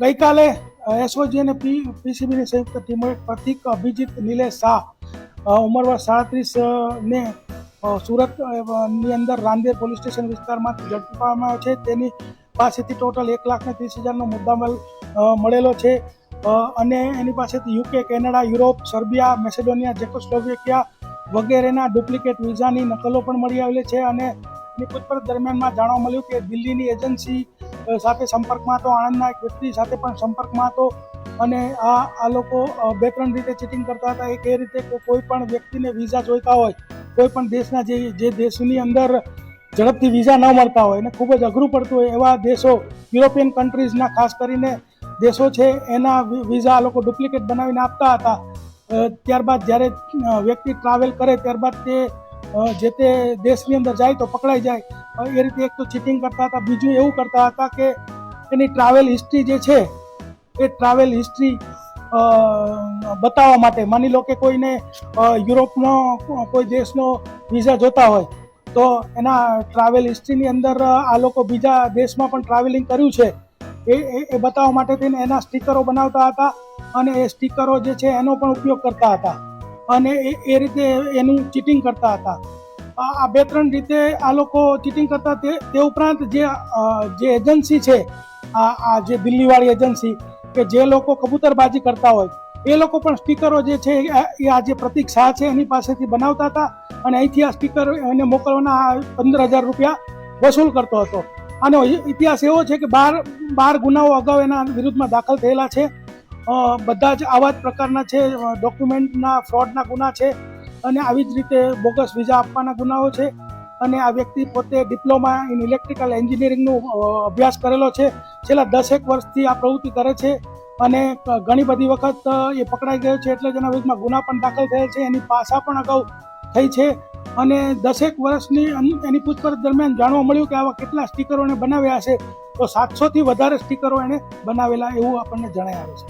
ગઈકાલે એસઓજી અને પીસીબીની સંયુક્ત ટીમોએ પ્રતિક અભિજીત નિલેશ શાહ ઉંમર વર્ષ 37 ને સુરતની અંદર રાંદેર પોલીસ સ્ટેશન વિસ્તારમાંથી ઝડપી પાડવામાં આવ્યો છે. તેની પાસેથી ટોટલ 1,30,000નો મુદ્દામાલ મળેલો છે અને એની પાસેથી UK, Canada, Europe, Serbia, Macedonia, Czechoslovakia વગેરેના ડુપ્લિકેટ વિઝાની નકલો પણ મળી આવેલી છે. અને એની પૂછપરછ દરમિયાનમાં જાણવા મળ્યું કે દિલ્હીની એજન્સી સાથે સંપર્કમાં હતો, આણંદના એક વ્યક્તિ સાથે પણ સંપર્કમાં હતો અને આ લોકો 2-3 રીતે ચીટિંગ કરતા હતા. એક એ રીતે કે કોઈ પણ વ્યક્તિને વિઝા જોઈતા હોય, કોઈ પણ દેશના જે દેશની અંદર ઝડપથી વિઝા ન મળતા હોય અને ખૂબ જ અઘરું પડતું હોય એવા દેશો, યુરોપિયન કન્ટ્રીઝના ખાસ કરીને દેશો છે, એના વિઝા આ લોકો ડુપ્લિકેટ બનાવીને આપતા હતા. ત્યારબાદ જ્યારે વ્યક્તિ ટ્રાવેલ કરે ત્યારબાદ તે જે તે દેશની અંદર જાય તો પકડાઈ જાય. એ રીતે એક તો ચીટિંગ કરતા હતા. બીજું એવું કરતા હતા કે એની ટ્રાવેલ હિસ્ટ્રી જે છે એ ટ્રાવેલ હિસ્ટ્રી બતાવવા માટે, માની લો કે કોઈને યુરોપનો કોઈ દેશનો વિઝા જોતા હોય તો એના ટ્રાવેલ હિસ્ટ્રીની અંદર આ લોકો બીજા દેશમાં પણ ટ્રાવેલિંગ કર્યું છે એ બતાવવા માટે થઈને એના સ્ટીકરો બનાવતા હતા અને એ સ્ટીકરો જે છે એનો પણ ઉપયોગ કરતા હતા અને એ રીતે એનું ચીટિંગ કરતા હતા. આ 2-3 રીતે આ લોકો ચીટિંગ કરતા. તે ઉપરાંત જે એજન્સી છે, આ જે દિલ્હીવાળી એજન્સી કે જે લોકો કબૂતરબાજી કરતા હોય એ લોકો પણ સ્ટીકરો જે છે એ આ જે પ્રતિક શાહ છે એની પાસેથી બનાવતા હતા અને અહીંથી આ સ્ટીકર એને મોકલવાના 15,000 રૂપિયા વસૂલ કરતો હતો. આનો ઇતિહાસ એવો છે કે 12 ગુનાઓ અગાઉ એના વિરુદ્ધમાં દાખલ થયેલા છે. બધા જ આવા જ પ્રકારના છે, ડોક્યુમેન્ટના ફ્રોડના ગુના છે અને આવી જ રીતે બોગસ વિઝા આપવાના ગુનાઓ છે. અને આ વ્યક્તિ પોતે ડિપ્લોમા ઇન ઇલેક્ટ્રિકલ એન્જિનિયરિંગનો અભ્યાસ કરેલો છે. છેલ્લા 10 વર્ષથી આ પ્રવૃત્તિ કરે છે અને ઘણી બધી વખત એ પકડાઈ ગયો છે એટલે જ એના વિરુદ્ધમાં ગુના પણ દાખલ થયેલ છે. એની પાસા પણ અગાઉ થઈ છે અને 10 વર્ષની એની પૂછપરછ દરમિયાન જાણવા મળ્યું કે આવા કેટલા સ્ટીકરો એને બનાવ્યા હશે તો 700થી વધારે સ્ટીકરો એને બનાવેલા એવું આપણને જણાય આવે છે.